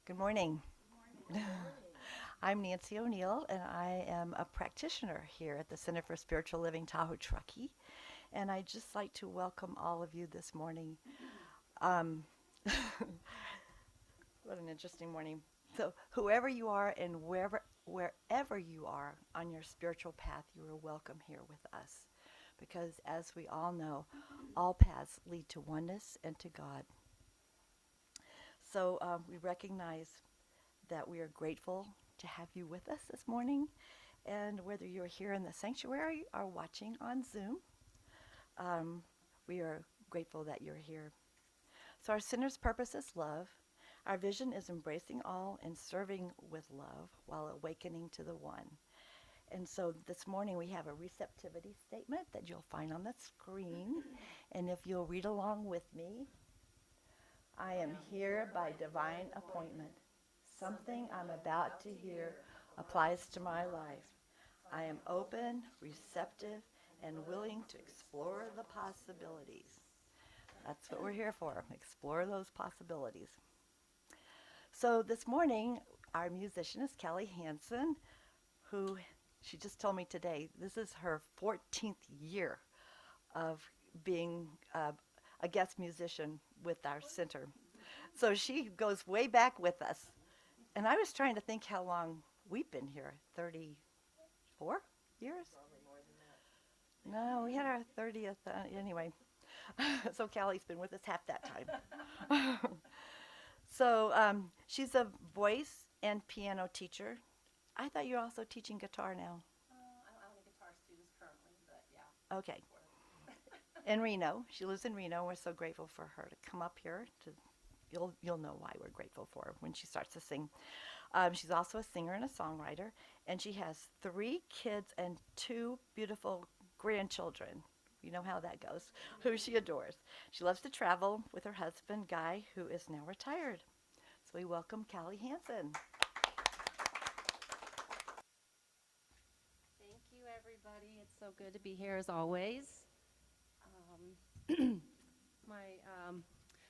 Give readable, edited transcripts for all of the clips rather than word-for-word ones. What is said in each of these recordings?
Good morning. I'm Nancy O'Neill, and I am a practitioner here at the Center for Spiritual Living Tahoe-Truckee. And I'd just like to welcome all of you this morning. Um, what an interesting morning. So, whoever you are and wherever you are on your spiritual path, you are welcome here with us. Because as we all know, all paths lead to oneness and to God. So, we recognize that we are grateful to have you with us this morning. And whether you're here in the sanctuary or watching on Zoom, um, we are grateful that you're here. So, our center's purpose is love. Our vision is embracing all and serving with love while awakening to the one. And so this morning we have a receptivity statement that you'll find on the screen. And if you'll read along with me, I am here by divine appointment. Something I'm about to hear applies to my life. I am open, receptive, and willing to explore the possibilities. That's what we're here for, explore those possibilities. So this morning, our musician is Kelly Hansen, who she just told me today, this is her 14th year of being a guest musician with our center. So she goes way back with us. And I was trying to think how long we've been here. 34 years? No, we had our 30th. Anyway, so Callie's been with us half that time. So she's a voice and piano teacher. I thought you were also teaching guitar now. I'm a guitar student currently, but yeah. Okay. In Reno. She lives in Reno. We're so grateful for her to come up here. You'll know why we're grateful for her when she starts to sing. She's also a singer and a songwriter, and she has 3 kids and 2 beautiful grandchildren. You know how that goes, who she adores. She loves to travel with her husband, Guy, who is now retired. So we welcome Callie Hansen. Thank you, everybody. It's so good to be here as always.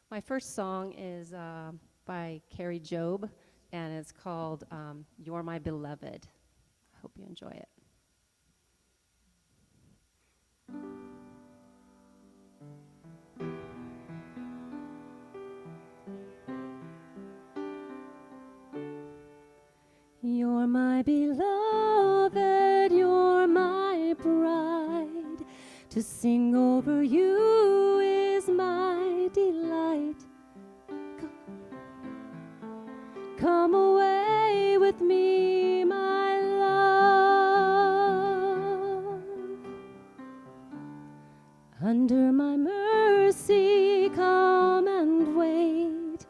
My first song is by Kari Jobe, and it's called "You're My Beloved." I hope you enjoy it. You're my beloved, you're my bride. To sing over you is my delight. Come away with me, my love. Under my mercy, come and wait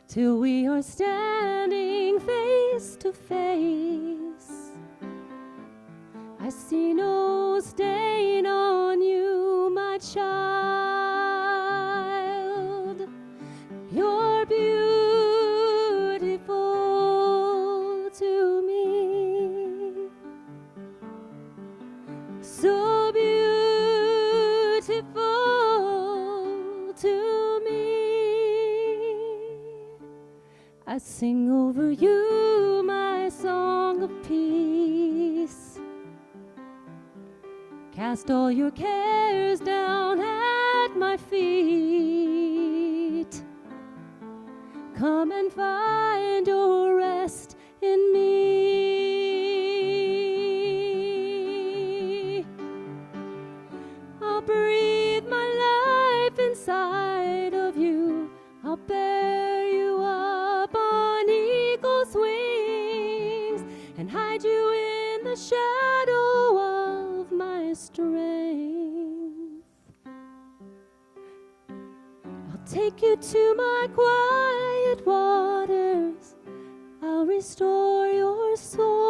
till we are standing face to face. I see no stain on you, my child. You're beautiful to me, so beautiful to me. I sing over you my song of peace. Cast all your cares down at my feet. Come and find your rest in me. I'll breathe my life inside of you. I'll bear you up on eagle's wings and hide you in the shadow of my strength. I'll take you to my quiet waters. I'll restore your soul.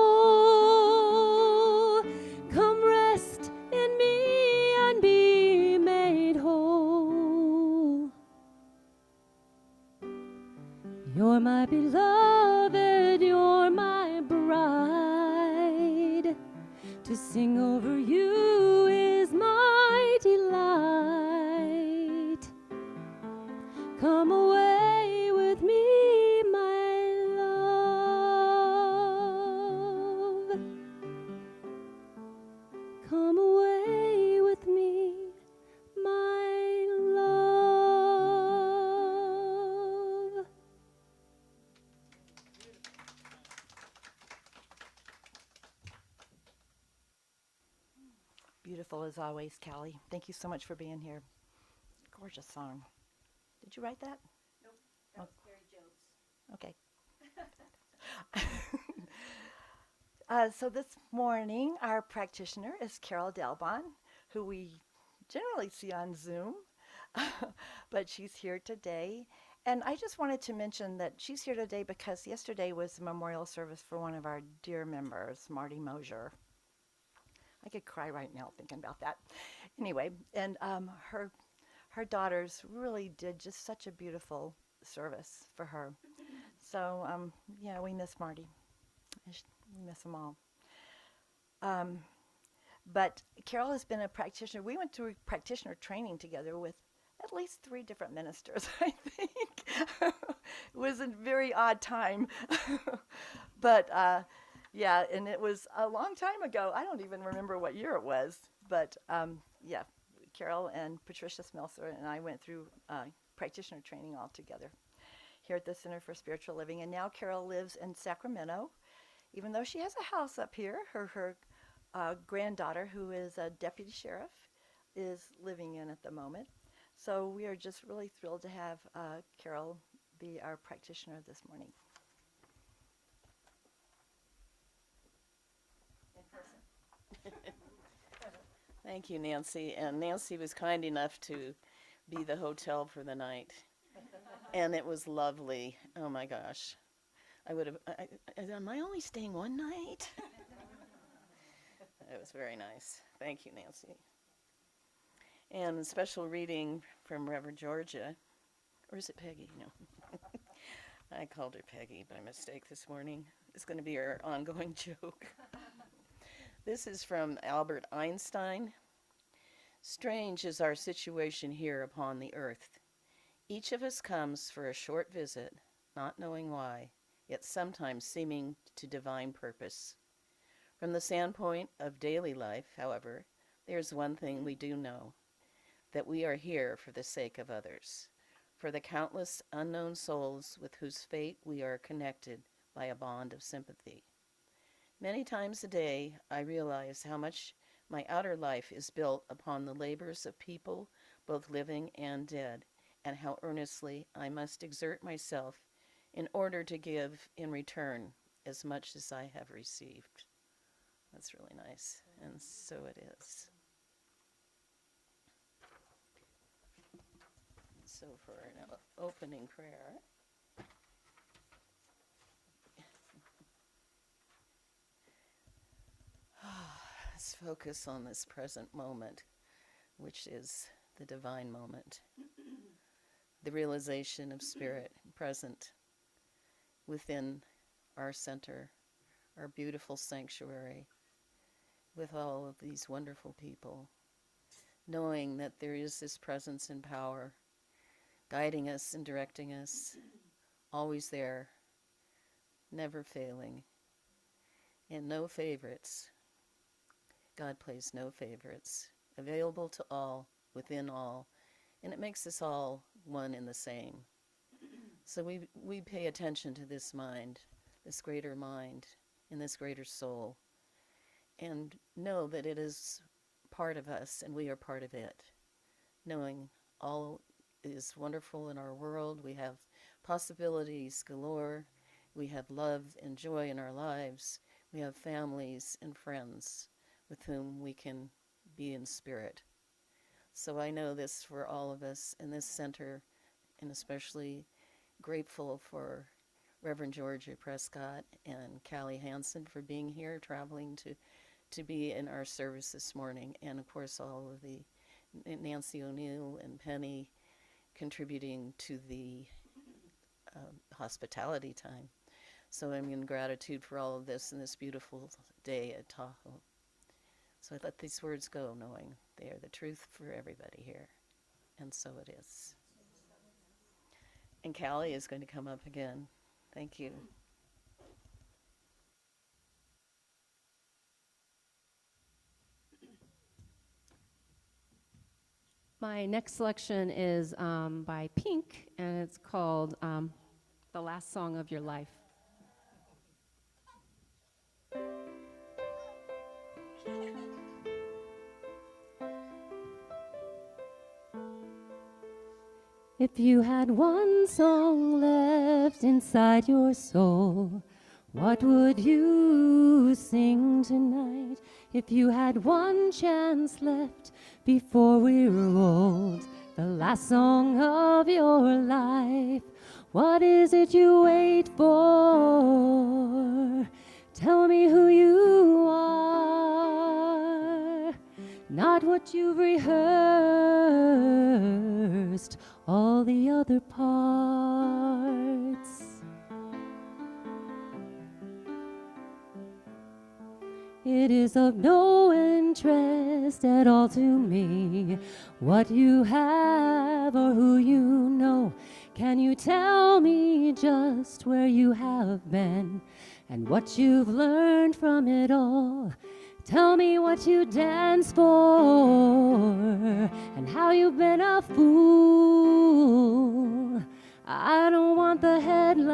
Come rest in me and be made whole. You're my beloved, you're my bride. To sing over you is my delight. Come away with me, my love. beautiful as always, Callie. Thank you so much for being here. Gorgeous song. Did you write that? Nope, Oh. that was Carrie Jobe's. Okay. So this morning, our practitioner is Carol DalBon, who we generally see on Zoom, but she's here today. And I just wanted to mention that she's here today because yesterday was the memorial service for one of our dear members, Marty Mosier. I could cry right now thinking about that. Anyway, and her daughters really did just such a beautiful service for her. So yeah, we miss Marty. We miss them all. Um, but Carol has been a practitioner. We went through practitioner training together with at least 3 different ministers, I think. It was a very odd time. But yeah, and it was a long time ago. I don't even remember what year it was. But yeah, Carol and Patricia Smelser and I went through practitioner training all together here at the Center for Spiritual Living. And now Carol lives in Sacramento. Even though she has a house up here, her granddaughter, who is a deputy sheriff, is living in at the moment. So we are just really thrilled to have Carol be our practitioner this morning. In person. Thank you, Nancy. And Nancy was kind enough to be the hotel for the night. And it was lovely. Oh my gosh. Am I only staying one night? It was very nice. Thank you, Nancy. And a special reading from Reverend Georgia. Or is it Peggy? No. I called her Peggy by mistake this morning. It's going to be our ongoing joke. This is from Albert Einstein. Strange is our situation here upon the earth. Each of us comes for a short visit, not knowing why, yet sometimes seeming to divine purpose. From the standpoint of daily life, however, there's one thing we do know, that we are here for the sake of others, for the countless unknown souls with whose fate we are connected by a bond of sympathy. Many times a day, I realize how much my outer life is built upon the labors of people, both living and dead, and how earnestly I must exert myself in order to give in return as much as I have received. That's really nice, and so it is. So for an opening prayer, let's focus on this present moment, which is the divine moment, the realization of Spirit present within our center, our beautiful sanctuary, with all of these wonderful people, knowing that there is this presence and power guiding us and directing us, always there, never failing, and no favorites. God plays no favorites, available to all, within all, and it makes us all one and the same. So we pay attention to this mind, this greater mind, and this greater soul, and know that it is part of us and we are part of it, knowing all is wonderful in our world. We have possibilities galore. We have love and joy in our lives. We have families and friends with whom we can be in spirit. So I know this for all of us in this center, and especially grateful for Reverend Georgia Prescott and Callie Hansen for being here, traveling to be in our service this morning, and of course all of the Nancy O'Neill and Penny contributing to the hospitality time. So I'm in gratitude for all of this in this beautiful day at Tahoe. So I let these words go, knowing they are the truth for everybody here. And so it is. And Callie is going to come up again. Thank you. My next selection is by Pink, and it's called The Last Song of Your Life. If you had one song left inside your soul, what would you sing tonight? If you had one chance left before we're old, the last song of your life, what is it you wait for? Tell me who you are, not what you've rehearsed, all the other parts. It is of no interest at all to me what you have or who you know. Can you tell me just where you have been and what you've learned from it all? Tell me what you danced for and how you've been a fool. I don't want the headlines,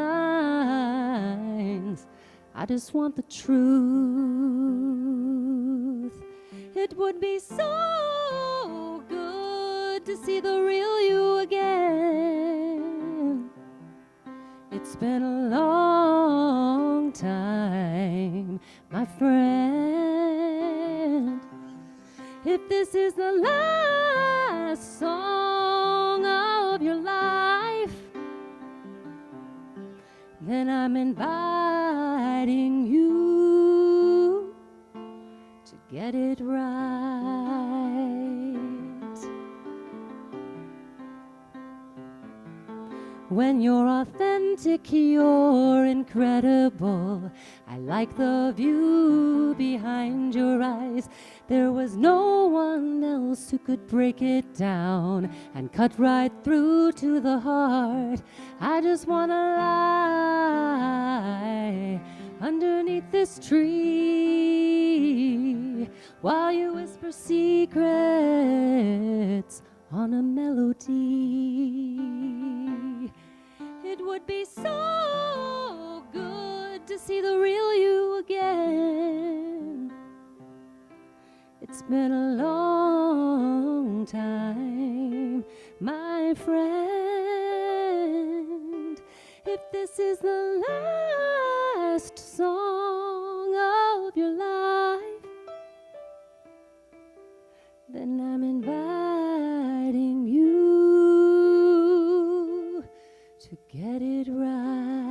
I just want the truth. It would be so good to see the real you again. It's been a long time, my friend. If this is the last song of your life, then I'm inviting you to get it right. When you're authentic, you're incredible. I like the view behind your eyes. There was no one else who could break it down and cut right through to the heart. I just wanna lie underneath this tree while you whisper secrets on a melody. It would be so good to see the real you again. It's been a long time, my friend. If this is the last song of your life, then I'm inviting you to get it right.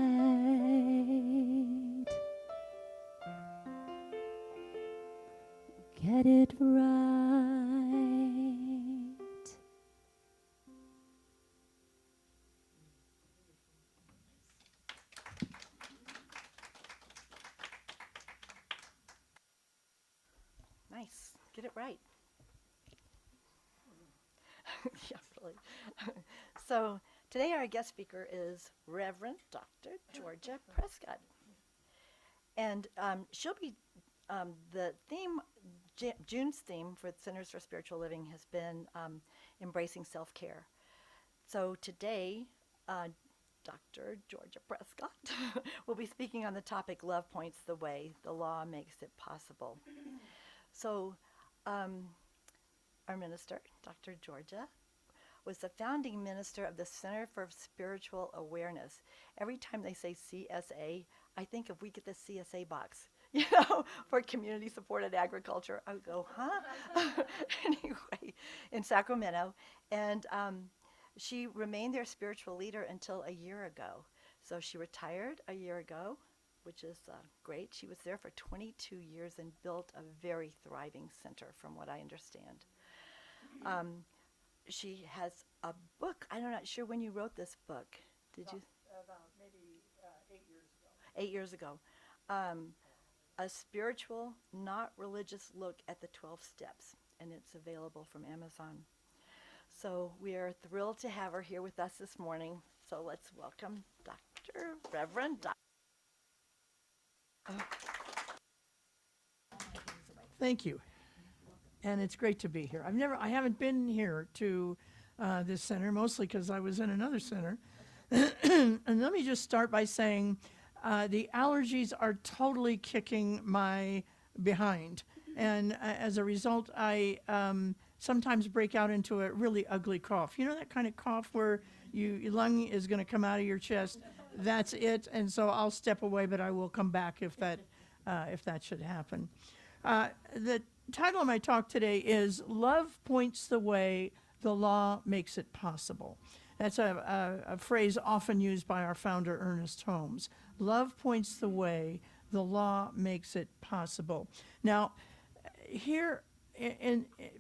Get it right. Nice. Get it right. Yeah, really. So today our guest speaker is Reverend Dr. Georgia Prescott. And she'll be, the theme, June's theme for the Centers for Spiritual Living has been embracing self-care. So today, Dr. Georgia Prescott will be speaking on the topic, Love Points the Way, the law makes it possible. So our minister, Dr. Georgia, was the founding minister of the Center for Spiritual Awareness. Every time they say CSA, I think if we get the CSA box, for community supported agriculture, I would go, huh? Anyway, in Sacramento. And she remained their spiritual leader until a year ago. So she retired a year ago, which is great. She was there for 22 years and built a very thriving center, from what I understand. She has a book. I'm not sure when you wrote this book. Did you? About maybe 8 years ago. 8 years ago. A spiritual, not religious look at the 12 steps, and it's available from Amazon. So we are thrilled to have her here with us this morning. So let's welcome Reverend Dr. Thank you. And it's great to be here. I haven't been here to this center, mostly because I was in another center. And let me just start by saying the allergies are totally kicking my behind. And as a result, I sometimes break out into a really ugly cough. You know that kind of cough where your lung is going to come out of your chest. That's it. And so I'll step away, but I will come back if that should happen. The title of my talk today is Love Points the Way, the Law Makes It Possible. That's a phrase often used by our founder, Ernest Holmes. Love points the way, the law makes it possible. Now, here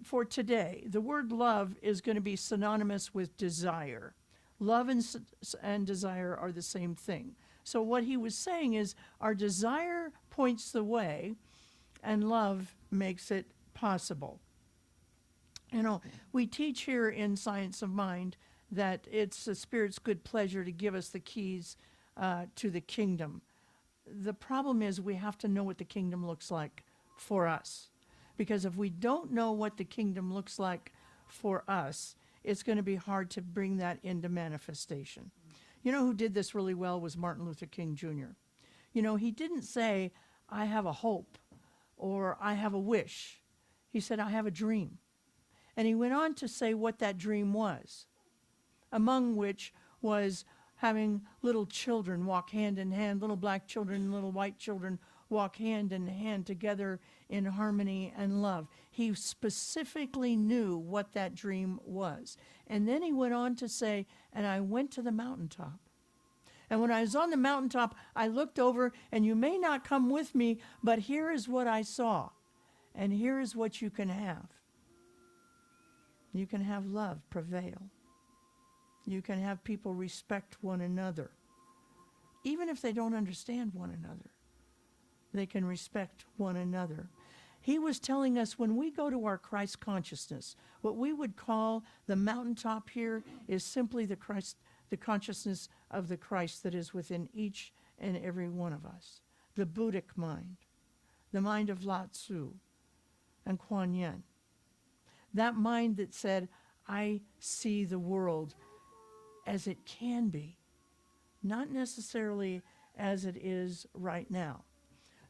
for today, the word love is going to be synonymous with desire. Love and desire are the same thing. So what he was saying is our desire points the way, and love makes it possible. You know, we teach here in Science of Mind that it's the Spirit's good pleasure to give us the keys to the kingdom. The problem is we have to know what the kingdom looks like for us. Because if we don't know what the kingdom looks like for us, it's going to be hard to bring that into manifestation. You know who did this really well was Martin Luther King Jr. You know, he didn't say, I have a hope or I have a wish. He said, I have a dream. And he went on to say what that dream was, among which was having little children walk hand in hand, little black children and little white children walk hand in hand together in harmony and love. He specifically knew what that dream was. And then he went on to say, and I went to the mountaintop. And when I was on the mountaintop, I looked over, and you may not come with me, but here is what I saw. And here is what you can have. You can have love prevail. You can have people respect one another. Even if they don't understand one another, they can respect one another. He was telling us when we go to our Christ consciousness, what we would call the mountaintop here is simply the consciousness of the Christ that is within each and every one of us. The Buddhic mind, the mind of Lao Tzu and Kuan Yin. That mind that said, I see the world as it can be, not necessarily as it is right now.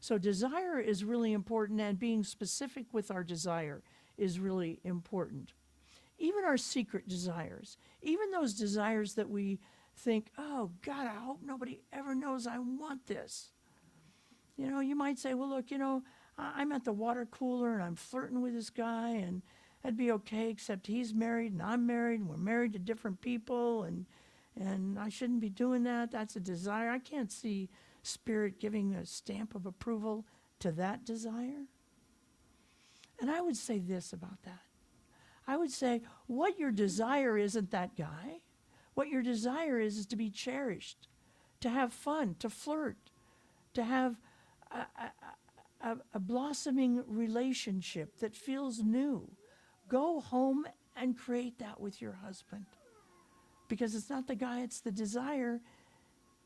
So desire is really important, and being specific with our desire is really important. Even our secret desires, even those desires that we think, oh God, I hope nobody ever knows I want this. You know, you might say, well, look, you know, I'm at the water cooler and I'm flirting with this guy, and that'd be okay, except he's married and I'm married and we're married to different people, and I shouldn't be doing that. That's a desire. I can't see Spirit giving a stamp of approval to that desire. And I would say this about that. I would say what your desire isn't that guy. What your desire is to be cherished, to have fun, to flirt, to have a blossoming relationship that feels new. Go home and create that with your husband. Because it's not the guy, it's the desire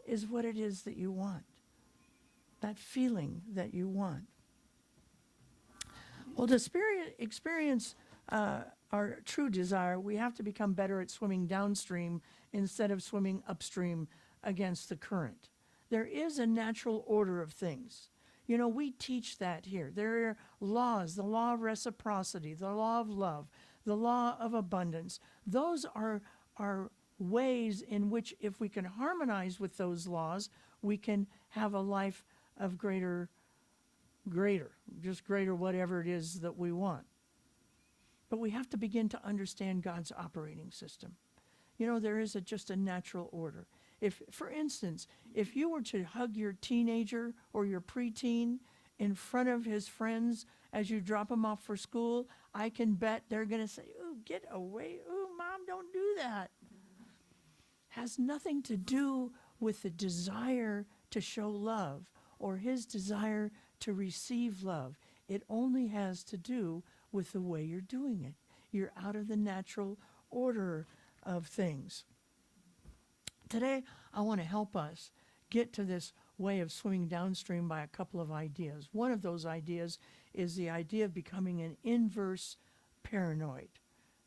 is what it is that you want. That feeling that you want. Well, to experience our true desire, we have to become better at swimming downstream instead of swimming upstream against the current. There is a natural order of things. You know, we teach that here. There are laws, the law of reciprocity, the law of love, the law of abundance. Those are ways in which, if we can harmonize with those laws, we can have a life of greater whatever it is that we want. But we have to begin to understand God's operating system. You know, there is just a natural order. If, for instance, if you were to hug your teenager or your preteen in front of his friends as you drop him off for school, I can bet they're going to say, ooh, get away. Ooh, Mom, don't do that. Has nothing to do with the desire to show love or his desire to receive love. It only has to do with the way you're doing it. You're out of the natural order of things. Today, I want to help us get to this way of swimming downstream by a couple of ideas. One of those ideas is the idea of becoming an inverse paranoid.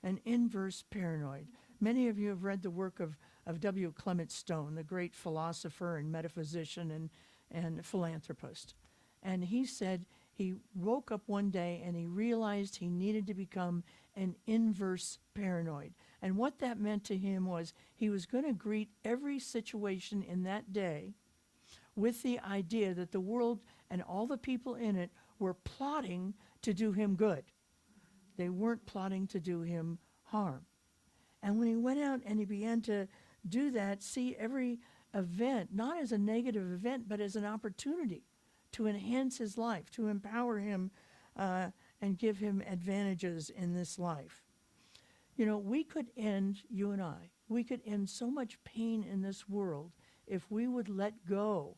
An inverse paranoid. Many of you have read the work of W. Clement Stone, the great philosopher and metaphysician and philanthropist. And he said he woke up one day and he realized he needed to become an inverse paranoid. And what that meant to him was he was going to greet every situation in that day with the idea that the world and all the people in it were plotting to do him good. They weren't plotting to do him harm. And when he went out and he began to do that, see every event, not as a negative event, but as an opportunity to enhance his life, to empower him and give him advantages in this life. You know, we could end, you and I, we could end so much pain in this world if we would let go,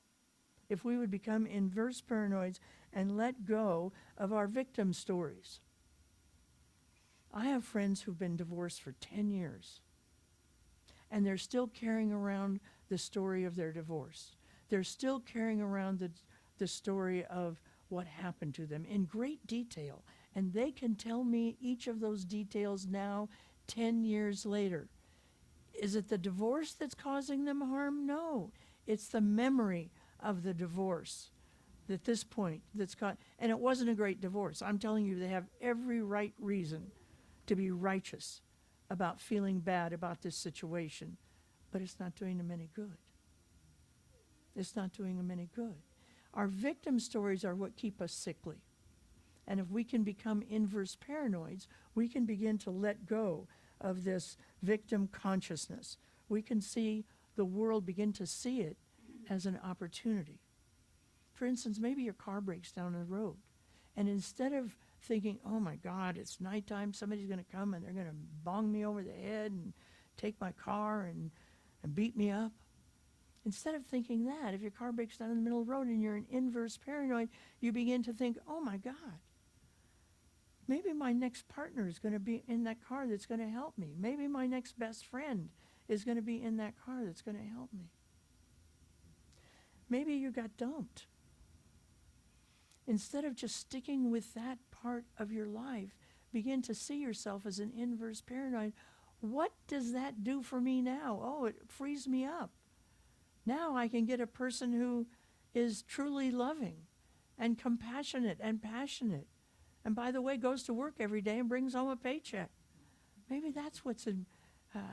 if we would become inverse paranoids and let go of our victim stories. I have friends who've been divorced for 10 years, and they're still carrying around the story of their divorce. They're still carrying around the story of what happened to them in great detail, and they can tell me each of those details now, 10 years later. Is it the divorce that's causing them harm? No. It's the memory of the divorce at this point that's caught. And it wasn't a great divorce. I'm telling you, they have every right reason to be righteous about feeling bad about this situation, but it's not doing them any good. It's not doing them any good. Our victim stories are what keep us sickly. And if we can become inverse paranoids, we can begin to let go of this victim consciousness. We can see the world, begin to see it as an opportunity. For instance, maybe your car breaks down the road, and instead of thinking, oh my God, it's nighttime, somebody's going to come and they're going to bong me over the head and take my car and beat me up. Instead of thinking that, if your car breaks down in the middle of the road and you're an inverse paranoid, you begin to think, oh my God, maybe my next partner is going to be in that car that's going to help me. Maybe my next best friend is going to be in that car that's going to help me. Maybe you got dumped. Instead of just sticking with that part of your life, begin to see yourself as an inverse paranoid. What does that do for me now? Oh, it frees me up. Now I can get a person who is truly loving and compassionate and passionate. And by the way, goes to work every day and brings home a paycheck. Maybe that's what's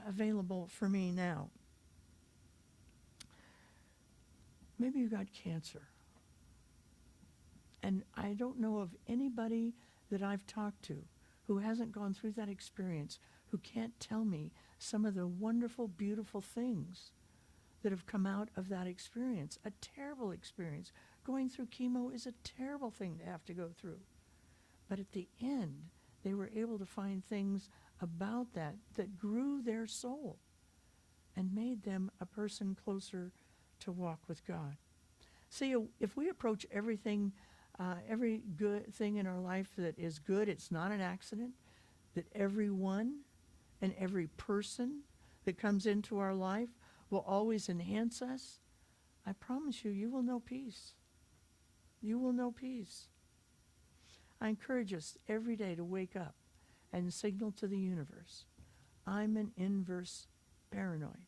available for me now. Maybe you got cancer. And I don't know of anybody that I've talked to who hasn't gone through that experience, who can't tell me some of the wonderful, beautiful things that have come out of that experience. A terrible experience. Going through chemo is a terrible thing to have to go through. But at the end, they were able to find things about that grew their soul and made them a person closer to walk with God. See, if we approach everything, every good thing in our life that is good, it's not an accident, that everyone and every person that comes into our life will always enhance us, I promise you, you will know peace. You will know peace. I encourage us every day to wake up and signal to the universe, I'm an inverse paranoid.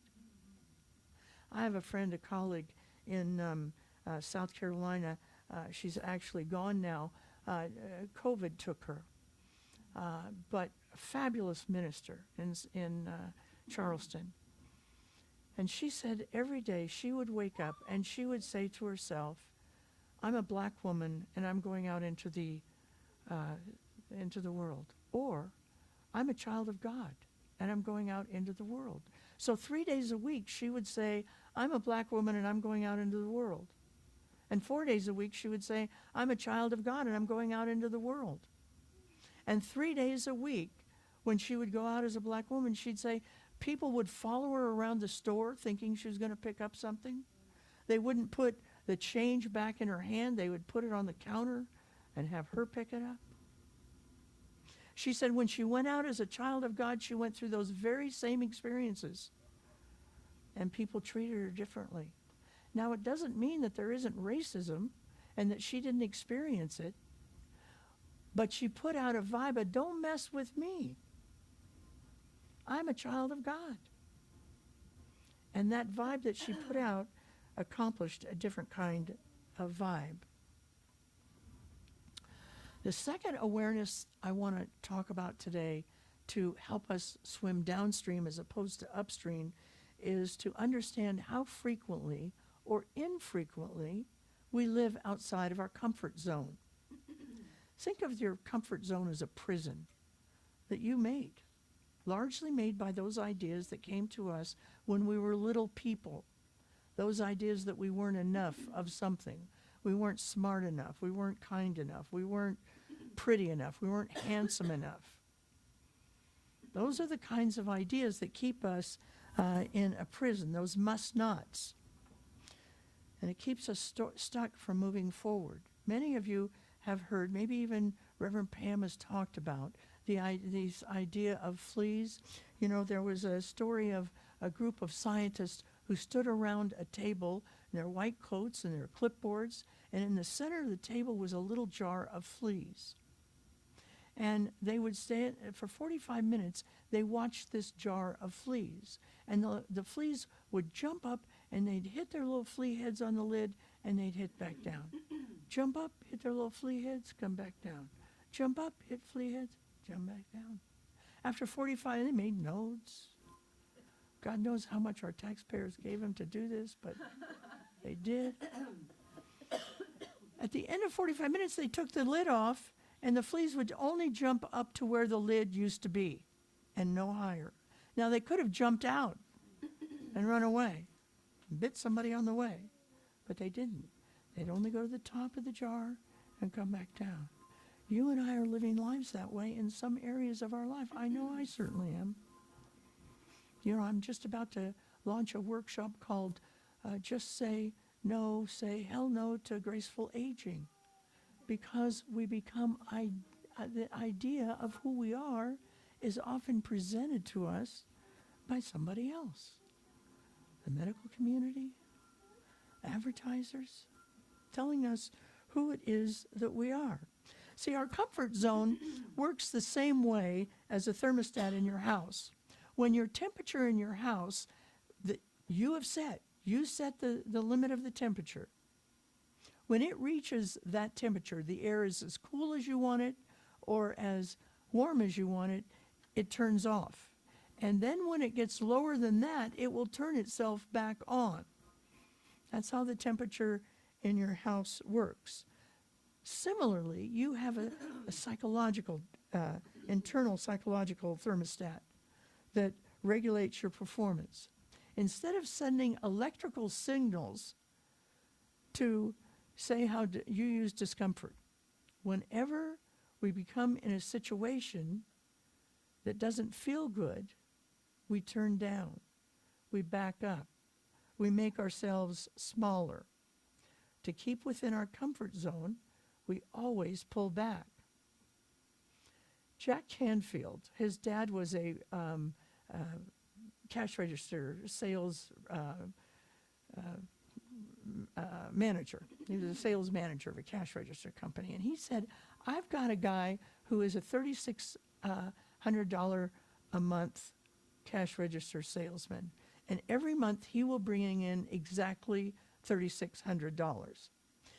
I have a friend, a colleague in South Carolina. She's actually gone now. COVID took her. But a fabulous minister in Charleston. And she said every day she would wake up and she would say to herself, I'm a black woman and I'm going out into the world. Or I'm a child of God and I'm going out into the world. So 3 days a week she would say, I'm a black woman and I'm going out into the world. And 4 days a week she would say, I'm a child of God and I'm going out into the world. And 3 days a week, when she would go out as a black woman, she'd say, people would follow her around the store thinking she was going to pick up something. They wouldn't put the change back in her hand. They would put it on the counter and have her pick it up. She said when she went out as a child of God, she went through those very same experiences. And people treated her differently. Now, it doesn't mean that there isn't racism and that she didn't experience it. But she put out a vibe of, don't mess with me. I'm a child of God. And that vibe that she put out accomplished a different kind of vibe. The second awareness I want to talk about today to help us swim downstream as opposed to upstream is to understand how frequently or infrequently we live outside of our comfort zone. Think of your comfort zone as a prison that you made, largely made by those ideas that came to us when we were little people, those ideas that we weren't enough of something. We weren't smart enough. We weren't kind enough. We weren't pretty enough. We weren't handsome enough. Those are the kinds of ideas that keep us in a prison, those must-nots. And it keeps us stuck from moving forward. Many of you have heard, maybe even Reverend Pam has talked about, this idea of fleas. You know, there was a story of a group of scientists who stood around a table in their white coats and their clipboards, and in the center of the table was a little jar of fleas. And they would stay for 45 minutes. They watched this jar of fleas. And the fleas would jump up, and they'd hit their little flea heads on the lid, and they'd hit back down. Jump up, hit their little flea heads, come back down. Jump up, hit flea heads, jump back down. After 45, they made notes. God knows how much our taxpayers gave them to do this, but they did. At the end of 45 minutes, they took the lid off, and the fleas would only jump up to where the lid used to be and no higher. Now, they could have jumped out and run away, bit somebody on the way, but they didn't. They'd only go to the top of the jar and come back down. You and I are living lives that way in some areas of our life. I know I certainly am. You know, I'm just about to launch a workshop called Just Say No, Say Hell No to Graceful Aging, because we become, the idea of who we are is often presented to us by somebody else. The medical community, advertisers, telling us who it is that we are. See, our comfort zone works the same way as a thermostat in your house. When your temperature in your house that you set the limit of the temperature. When it reaches that temperature, the air is as cool as you want it or as warm as you want it, it turns off. And then when it gets lower than that, it will turn itself back on. That's how the temperature in your house works. Similarly, you have a psychological, internal psychological thermostat that regulates your performance. Instead of sending electrical signals to say how you use discomfort, whenever we become in a situation that doesn't feel good, we turn down, we back up, we make ourselves smaller. To keep within our comfort zone, we always pull back. Jack Canfield, his dad was a cash register sales manager. He was a sales manager of a cash register company. And he said, I've got a guy who is a $3,600 a month cash register salesman. And every month he will bring in exactly $3,600.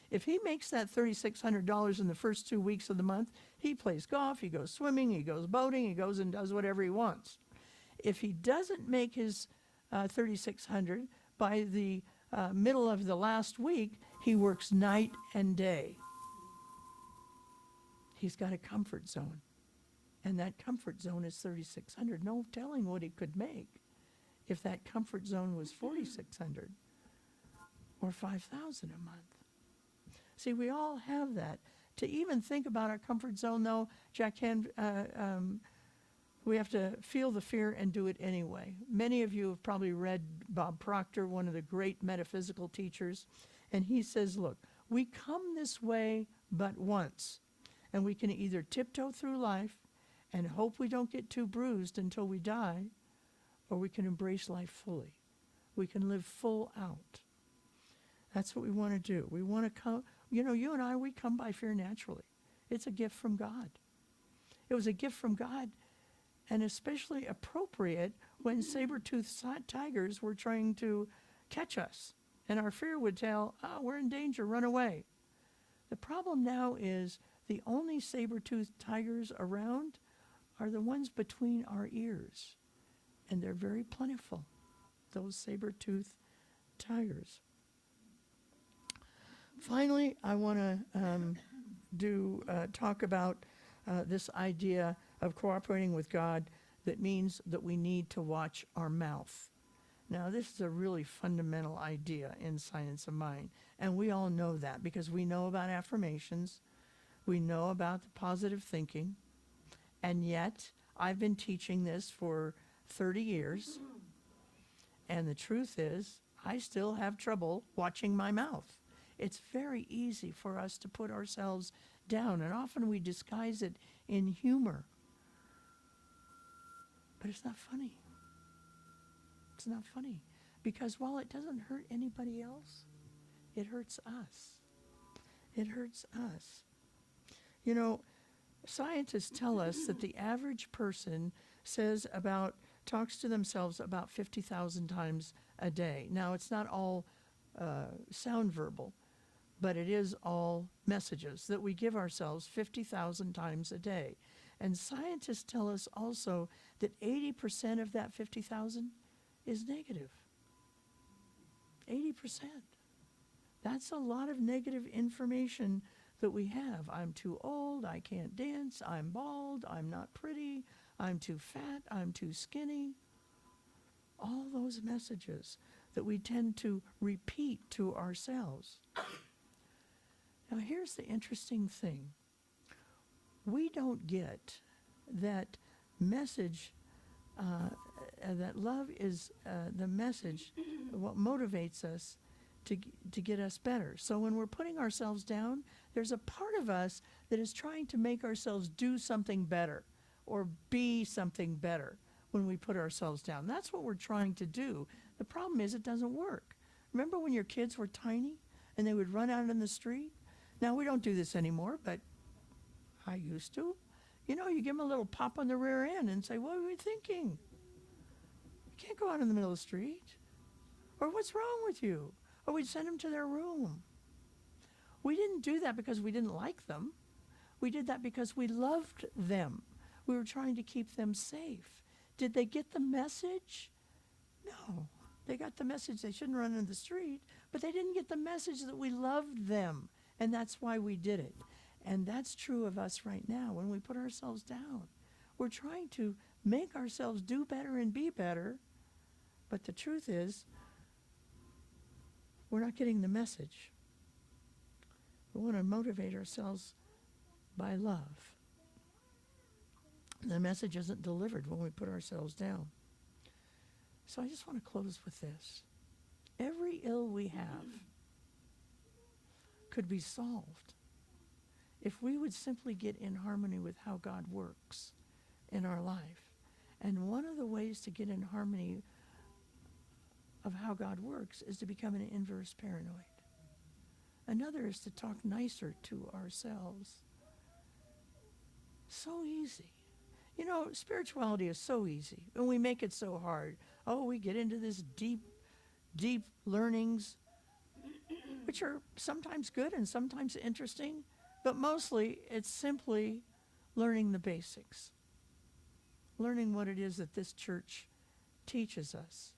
If he makes that $3,600 in the first 2 weeks of the month, he plays golf, he goes swimming, he goes boating, he goes and does whatever he wants. If he doesn't make his $3,600 by the middle of the last week, he works night and day. He's got a comfort zone. And that comfort zone is $3,600. No telling what he could make if that comfort zone was $4,600 or $5,000 a month. See, we all have that. To even think about our comfort zone, though, we have to feel the fear and do it anyway. Many of you have probably read Bob Proctor, one of the great metaphysical teachers, and he says, look, we come this way but once, and we can either tiptoe through life and hope we don't get too bruised until we die, or we can embrace life fully. We can live full out. That's what we want to do. We want to come, you and I, we come by fear naturally. It's a gift from God. It was a gift from God, and especially appropriate when saber-toothed tigers were trying to catch us. And our fear would tell, we're in danger, run away. The problem now is the only saber-toothed tigers around are the ones between our ears, and they're very plentiful, those saber-toothed tigers. Finally, I want to talk about this idea of cooperating with God that means that we need to watch our mouth. Now, this is a really fundamental idea in Science of Mind, and we all know that because we know about affirmations, we know about the positive thinking, and yet I've been teaching this for 30 years, and the truth is I still have trouble watching my mouth. It's very easy for us to put ourselves down, and often we disguise it in humor. But it's not funny. It's not funny. Because while it doesn't hurt anybody else, it hurts us. It hurts us. You know, scientists tell us that the average person talks to themselves about 50,000 times a day. Now, it's not all sound verbal, but it is all messages that we give ourselves 50,000 times a day. And scientists tell us also that 80% of that 50,000 is negative. 80%. That's a lot of negative information that we have. I'm too old, I can't dance, I'm bald, I'm not pretty, I'm too fat, I'm too skinny. All those messages that we tend to repeat to ourselves. Now, here's the interesting thing. We don't get that message, that love is the message, what motivates us to get us better. So when we're putting ourselves down, there's a part of us that is trying to make ourselves do something better or be something better when we put ourselves down. That's what we're trying to do. The problem is it doesn't work. Remember when your kids were tiny and they would run out in the street? Now, we don't do this anymore, but I used to. You know, you give them a little pop on the rear end and say, what were you thinking? You can't go out in the middle of the street. Or what's wrong with you? Or we'd send them to their room. We didn't do that because we didn't like them. We did that because we loved them. We were trying to keep them safe. Did they get the message? No. They got the message they shouldn't run in the street, but they didn't get the message that we loved them. And that's why we did it. And that's true of us right now when we put ourselves down. We're trying to make ourselves do better and be better, but the truth is, we're not getting the message. We want to motivate ourselves by love. The message isn't delivered when we put ourselves down. So I just want to close with this. Every ill we have could be solved if we would simply get in harmony with how God works in our life. And one of the ways to get in harmony of how God works is to become an inverse paranoid. Another is to talk nicer to ourselves. So easy. You know, spirituality is so easy, and we make it so hard. Oh, we get into this deep, deep learnings, which are sometimes good and sometimes interesting, but mostly it's simply learning the basics. Learning what it is that this church teaches us.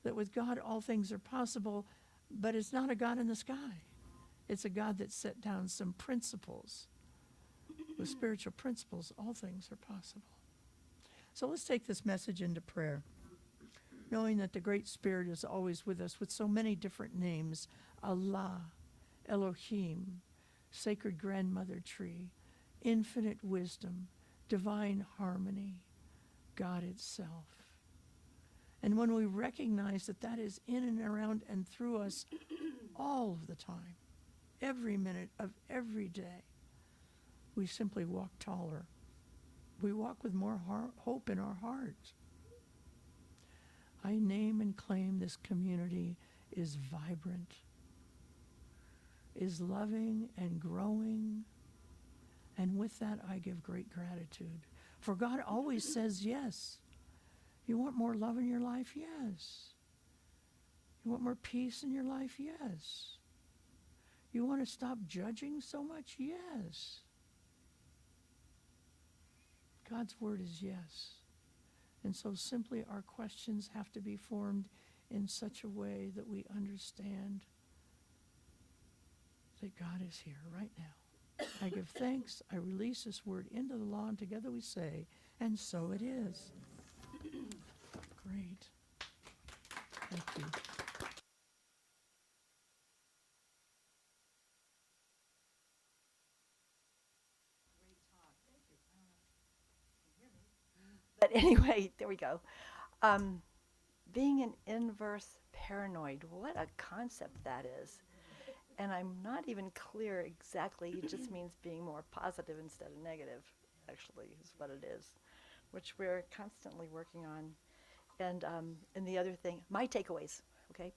That with God all things are possible, but it's not a God in the sky. It's a God that set down some principles. With spiritual principles, all things are possible. So let's take this message into prayer, knowing that the Great Spirit is always with us with so many different names: Allah, Elohim, Sacred Grandmother Tree, Infinite Wisdom, Divine Harmony, God itself. And when we recognize that that is in and around and through us all of the time, every minute of every day, we simply walk taller. We walk with more hope in our hearts. I name and claim this community is vibrant, is loving and growing, and with that I give great gratitude. For God always says yes. You want more love in your life? Yes. You want more peace in your life? Yes. You want to stop judging so much? Yes. God's word is yes. And so simply our questions have to be formed in such a way that we understand that God is here right now. I give thanks. I release this word into the law, and together we say, and so it is. Great. Thank you. But anyway, there we go. Being an inverse paranoid, what a concept that is. And I'm not even clear exactly. It just means being more positive instead of negative, actually, is what it is, which we're constantly working on. And the other thing, my takeaways, okay,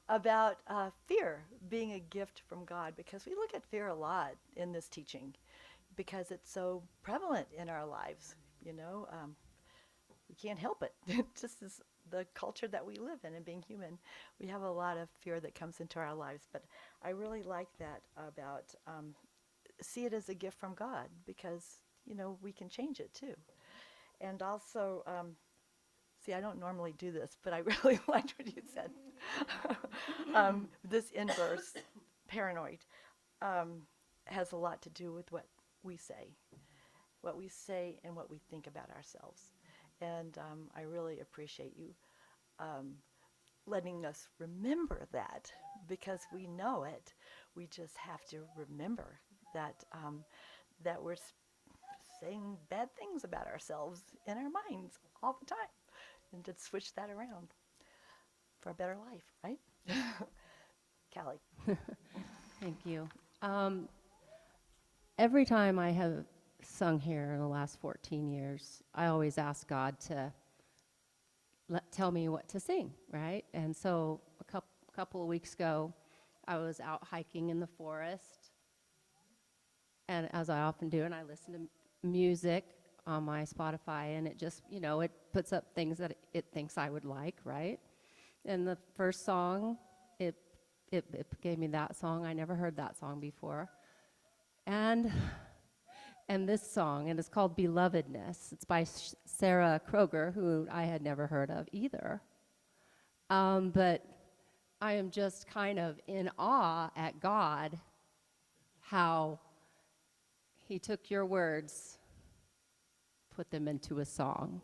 about fear being a gift from God, because we look at fear a lot in this teaching, because it's so prevalent in our lives, you know. We can't help it. It just is the culture that we live in, and being human, we have a lot of fear that comes into our lives. But I really like that about see it as a gift from God, because, you know, we can change it too. And also, see, I don't normally do this, but I really liked what you said. This inverse paranoid has a lot to do with what we say and what we think about ourselves. And I really appreciate you letting us remember that, because we know it. We just have to remember that that we're saying bad things about ourselves in our minds all the time, and to switch that around for a better life, right? Callie. Thank you. Every time I have sung here in the last 14 years, I always ask God to tell me what to sing, right? And so a couple of weeks ago, I was out hiking in the forest, and as I often do, and I listen to music on my Spotify, and it just, you know, it puts up things that it thinks I would like, right? And the first song, it gave me that song. I never heard that song before. And this song, and it's called Belovedness. It's by Sarah Kroger, who I had never heard of either. But I am just kind of in awe at God, how he took your words, put them into a song.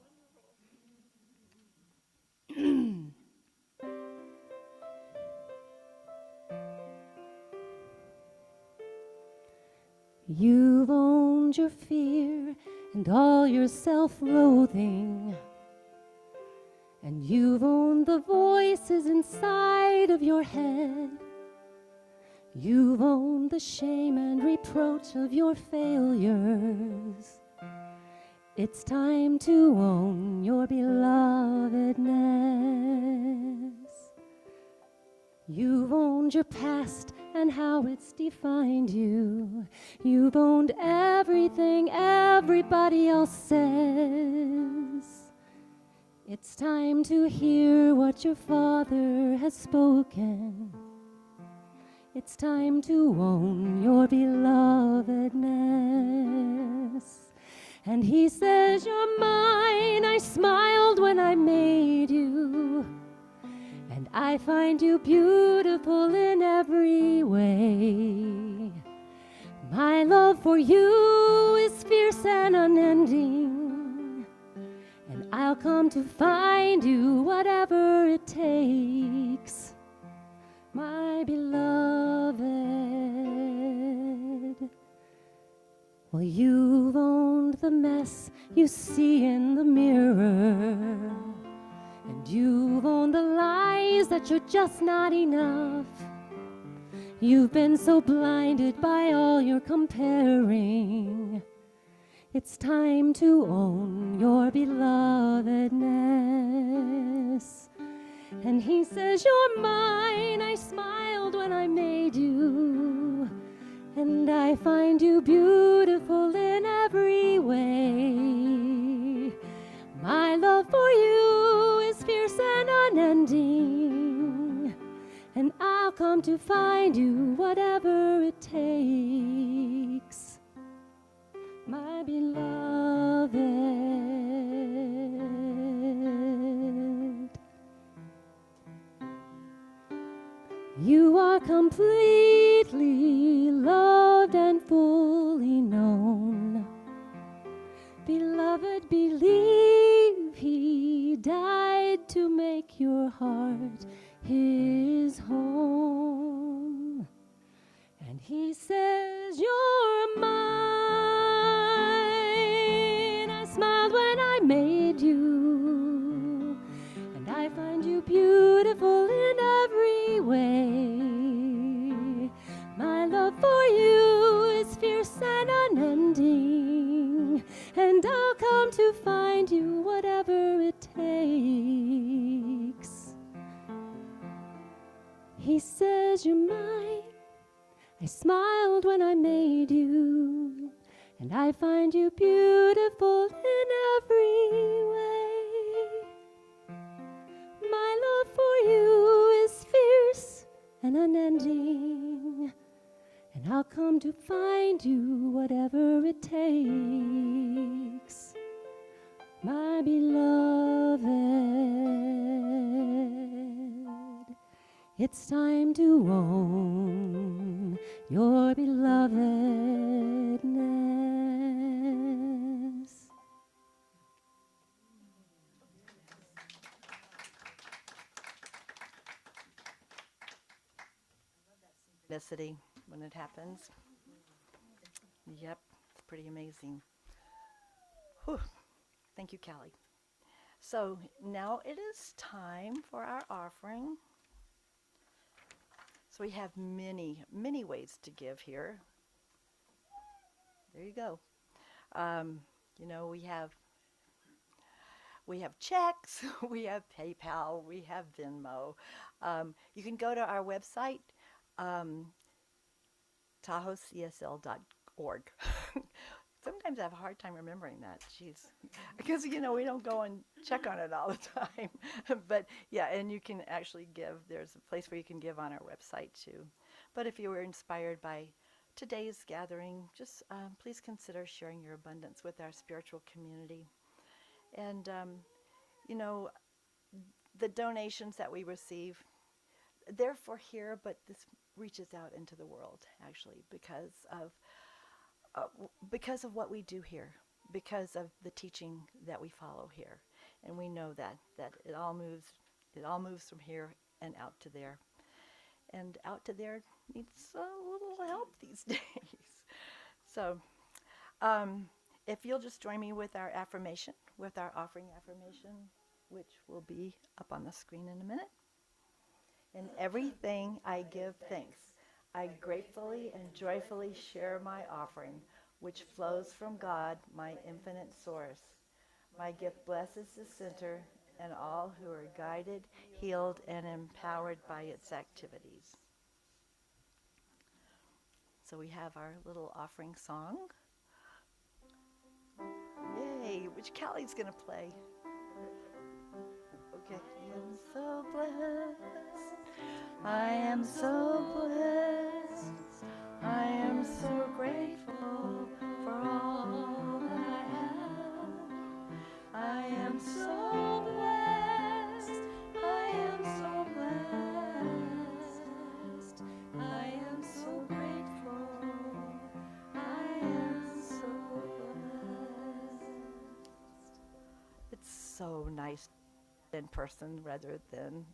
You've owned your fear and all your self-loathing, and you've owned the voices inside of your head. You've owned the shame and reproach of your failures. It's time to own your belovedness. You've owned your past and how it's defined you. You've owned everything everybody else says. It's time to hear what your Father has spoken. It's time to own your belovedness. And he says, you're mine. I smiled when I made you. And I find you beautiful in every way. My love for you is fierce and unending, and I'll come to find you whatever it takes, my beloved. Well, you've owned the mess you see in the mirror, and you've owned the lies that you're just not enough. You've been so blinded by all your comparing. It's time to own your belovedness. And he says, you're mine. I smiled when I made you, and I find you beautiful in every way. My love for you is fierce and unending, and I'll come to find you whatever it takes, my beloved. You are completely loved and fully known. Beloved, believe he died to make your heart his home. And he says, you're mine. I smiled when I made you, and I find you beautiful in every way. My love for you is fierce and unending, and I'll come to find you whatever it takes. He says, you're mine. I smiled when I made you, and I find you beautiful in every way. My love for you is fierce and unending, and I'll come to find you whatever it takes. My beloved, it's time to own your belovedness. Synchronicity when it happens. Yep, it's pretty amazing. Whew. Thank you, Callie. So now it is time for our offering. So we have many, many ways to give here. There you go. You know, we have checks, we have PayPal, we have Venmo. You can go to our website, tahoecsl.org. Sometimes I have a hard time remembering that, jeez. Because, you know, we don't go and check on it all the time. But, yeah, and you can actually give. There's a place where you can give on our website, too. But if you were inspired by today's gathering, just please consider sharing your abundance with our spiritual community. And, you know, the donations that we receive, they're for here, but this reaches out into the world, actually, because of what we do here, because of the teaching that we follow here. And we know that it all moves from here and out to there. And out to there needs a little help these days. So if you'll just join me with our affirmation, with our offering affirmation, which will be up on the screen in a minute. In everything I give thanks. I gratefully and joyfully share my offering, which flows from God, my infinite source. My gift blesses the center and all who are guided, healed, and empowered by its activities. So we have our little offering song. Yay, which Callie's going to play. Okay. I am so blessed. I am so grateful for all that I have. I am so blessed. I am so blessed. I am so grateful. I am so blessed. It's so nice in person rather than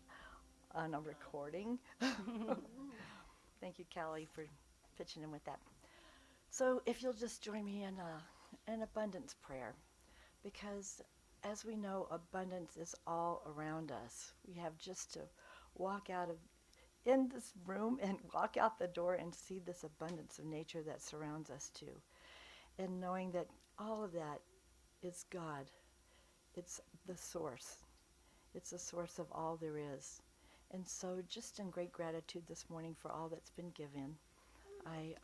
on a recording. Thank you, Callie, for pitching in with that. So if you'll just join me in an abundance prayer, because as we know, abundance is all around us. We have just to walk in this room and walk out the door and see this abundance of nature that surrounds us too. And knowing that all of that is God. It's the source. It's the source of all there is. And so just in great gratitude this morning for all that's been given, I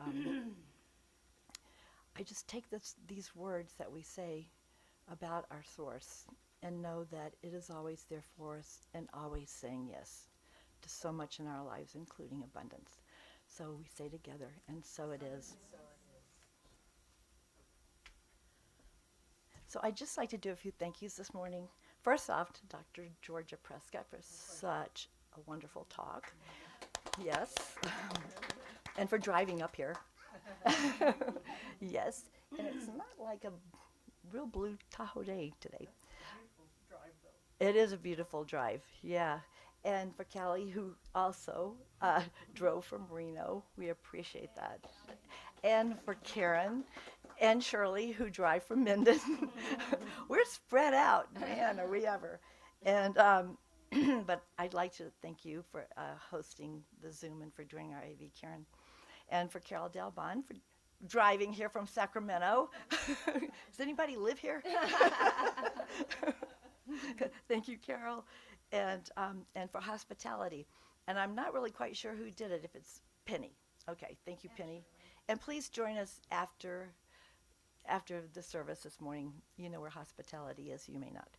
just take these words that we say about our source and know that it is always there for us and always saying yes to so much in our lives, including abundance. So we say together, and so it is. So I'd just like to do a few thank yous this morning. First off, to Dr. Georgia Prescott for such a wonderful talk. Yes. And for driving up here. Yes. And it's not like a real blue Tahoe day today. It is a beautiful drive, yeah. And for Callie, who also drove from Reno, we appreciate that. And for Karen and Shirley, who drive from Minden. We're spread out, man, are we ever. And but I'd like to thank you for hosting the Zoom and for doing our AV, Karen. And for Carol DalBon for driving here from Sacramento. Does anybody live here? Thank you, Carol. And for hospitality. And I'm not really quite sure who did it, if it's Penny. Okay, thank you, Penny. And please join us after the service this morning. You know where hospitality is, you may not.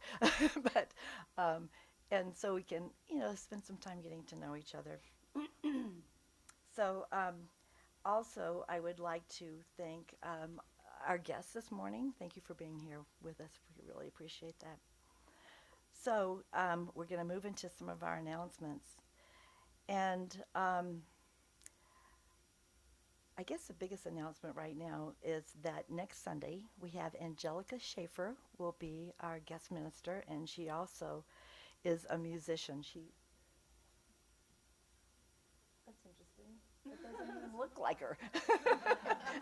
But, and so we can, spend some time getting to know each other. So, also, I would like to thank our guests this morning. Thank you for being here with us. We really appreciate that. So we're going to move into some of our announcements. And I guess the biggest announcement right now is that next Sunday we have Angelica Schaefer will be our guest minister, and she also is a musician. That's interesting. It doesn't even look like her.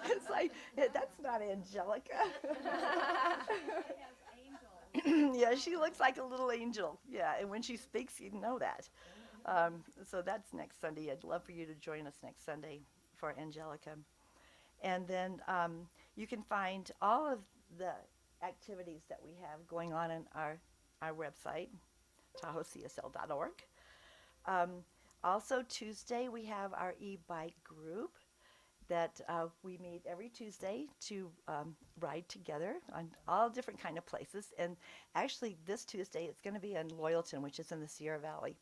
It's like, that's not Angelica. Yeah, she looks like a little angel. Yeah, and when she speaks, you know that. So that's next Sunday. I'd love for you to join us next Sunday for Angelica. And then you can find all of the activities that we have going on in our website, tahoecsl.org. Also, Tuesday, we have our e-bike group that we meet every Tuesday to ride together on all different kind of places. And actually, this Tuesday, it's going to be in Loyalton, which is in the Sierra Valley.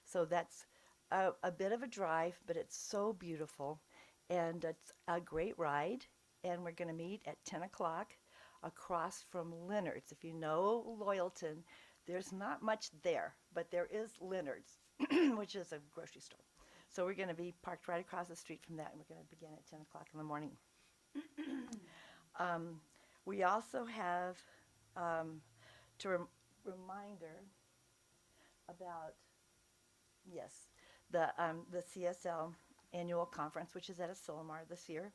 So that's a bit of a drive, but it's so beautiful. And it's a great ride. And we're going to meet at 10 o'clock across from Leonard's. If you know Loyalton, there's not much there, but there is Leonard's, which is a grocery store. So we're going to be parked right across the street from that, and we're going to begin at 10 o'clock in the morning. We also have reminder about, yes, the CSL annual conference, which is at Asilomar this year.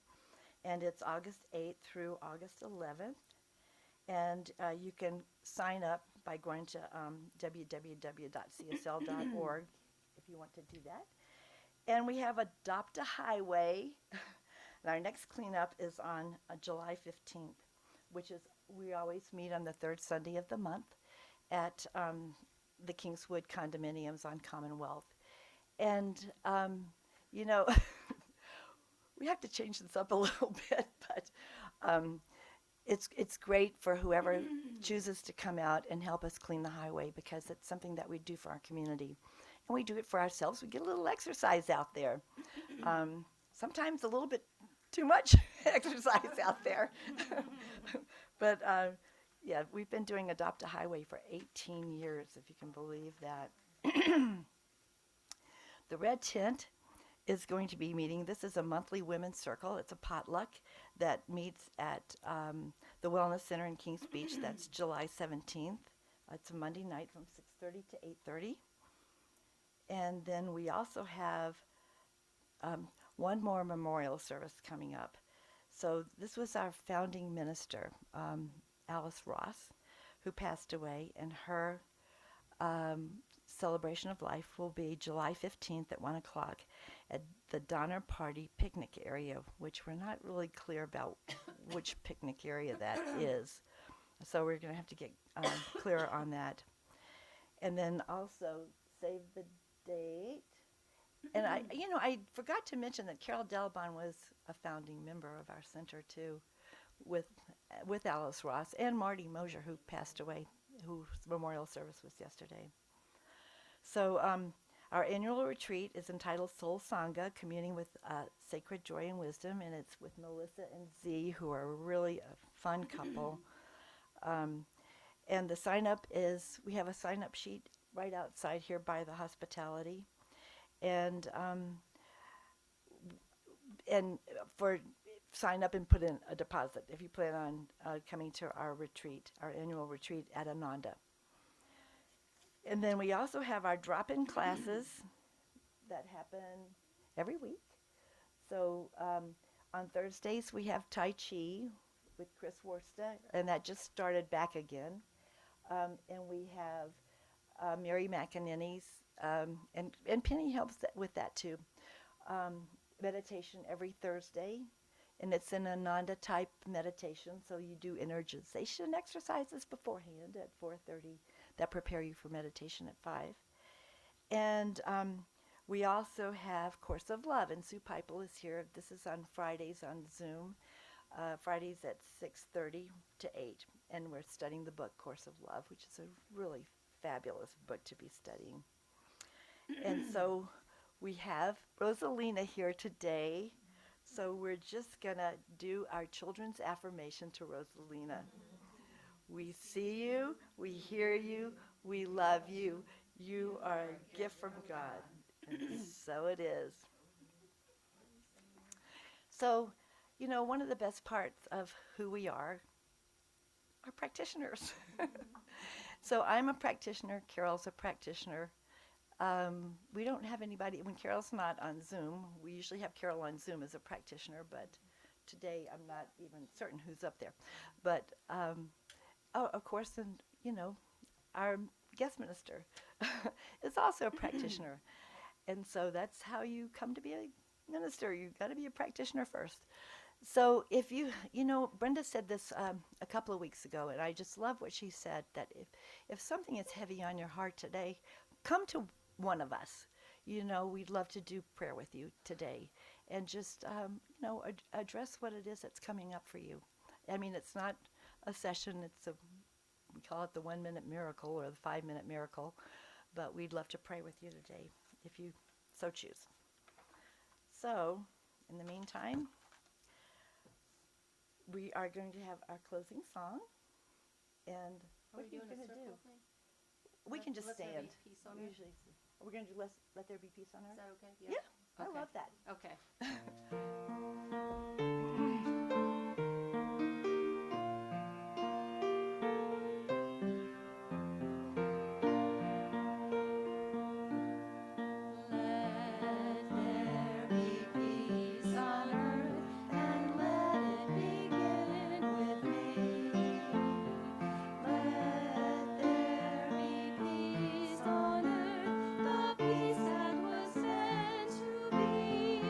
And it's August 8th through August 11th. And you can sign up by going to www.csl.org if you want to do that. And we have Adopt a Highway. And our next cleanup is on July 15th, which is, we always meet on the third Sunday of the month at the Kingswood condominiums on Commonwealth. And, we have to change this up a little bit, but it's great for whoever chooses to come out and help us clean the highway, because it's something that we do for our community. And we do it for ourselves. We get a little exercise out there. Sometimes a little bit too much exercise out there. But yeah, we've been doing Adopt a Highway for 18 years, if you can believe that. The Red Tent is going to be meeting. This is a monthly women's circle. It's a potluck that meets at the Wellness Center in Kings Beach. That's July 17th. It's a Monday night from 6:30 to 8:30. And then we also have one more memorial service coming up. So this was our founding minister, Alice Ross, who passed away, and her celebration of life will be July 15th at 1 o'clock at the Donner Party picnic area, which we're not really clear about which picnic area that is. So we're going to have to get clearer on that. And then also save the date. And I forgot to mention that Carol DalBon was a founding member of our center too, with Alice Ross and Marty Mosier, who passed away, whose memorial service was yesterday. So our annual retreat is entitled Soul Sangha, Communing with Sacred Joy and Wisdom, and it's with Melissa and Z, who are really a fun couple. And the sign up is, we have a sign up sheet right outside here by the hospitality. And for sign up and put in a deposit if you plan on coming to our retreat, our annual retreat at Ananda. And then we also have our drop-in classes that happen every week. So on Thursdays we have Tai Chi with Chris Worsta, and that just started back again. And we have Mary McInerney's, and Penny helps with that too. Meditation every Thursday, and it's an Ananda type meditation. So you do energization exercises beforehand at 4:30 that prepare you for meditation at 5. And we also have Course of Love, and Sue Pipel is here. This is on Fridays on Zoom, Fridays at 6:30 to 8, and we're studying the book Course of Love, which is a really fabulous book to be studying. And so we have Rosalina here today, so we're just going to do our children's affirmation to Rosalina. We see you, we hear you, we love you. You are a gift from God, and so it is. So, you know, one of the best parts of who we are practitioners. So I'm a practitioner, Carol's a practitioner. We don't have anybody, when Carol's not on Zoom, we usually have Carol on Zoom as a practitioner, but today I'm not even certain who's up there. But, of course, and, you know, our guest minister is also a practitioner. And so that's how you come to be a minister. You've got to be a practitioner first. So if you know, Brenda said this a couple of weeks ago, and I just love what she said, that if something is heavy on your heart today, come to one of us. You know, we'd love to do prayer with you today and just, you know, address what it is that's coming up for you. I mean, it's not a session. We call it the 1-minute miracle or the 5-minute miracle, but we'd love to pray with you today if you so choose. So, in the meantime, we are going to have our closing song. And what are you going to do? We can just stand. Let there be peace on earth. Usually, we're going to do Let There Be Peace on Earth. Is that okay? Yeah, I Okay. love that. Okay. Let there be peace on earth, and let it begin with me. Let there be peace on earth, the peace that was meant to be,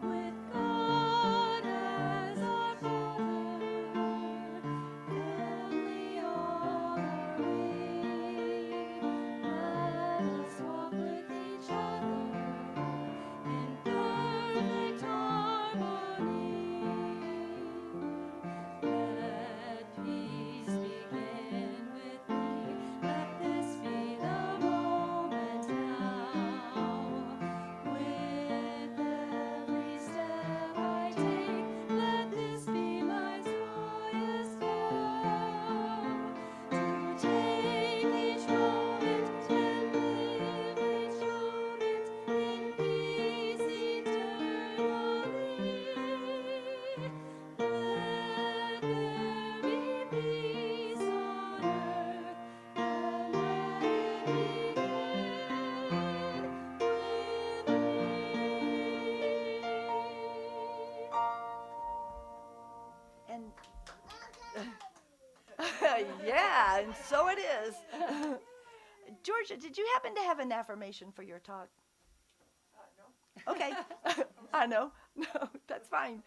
with God as our Father, family all are we. Let us walk with each other in perfect harmony. Let peace begin with me. Let this be the moment now. With every step I take, let this be my joyous vow. To take each moment and live each moment in peace eternally. Let there be peace on earth, and let it begin with me. And yeah, and so it is. Georgia, did you happen to have an affirmation for your talk? No. Okay. I know. No, that's fine.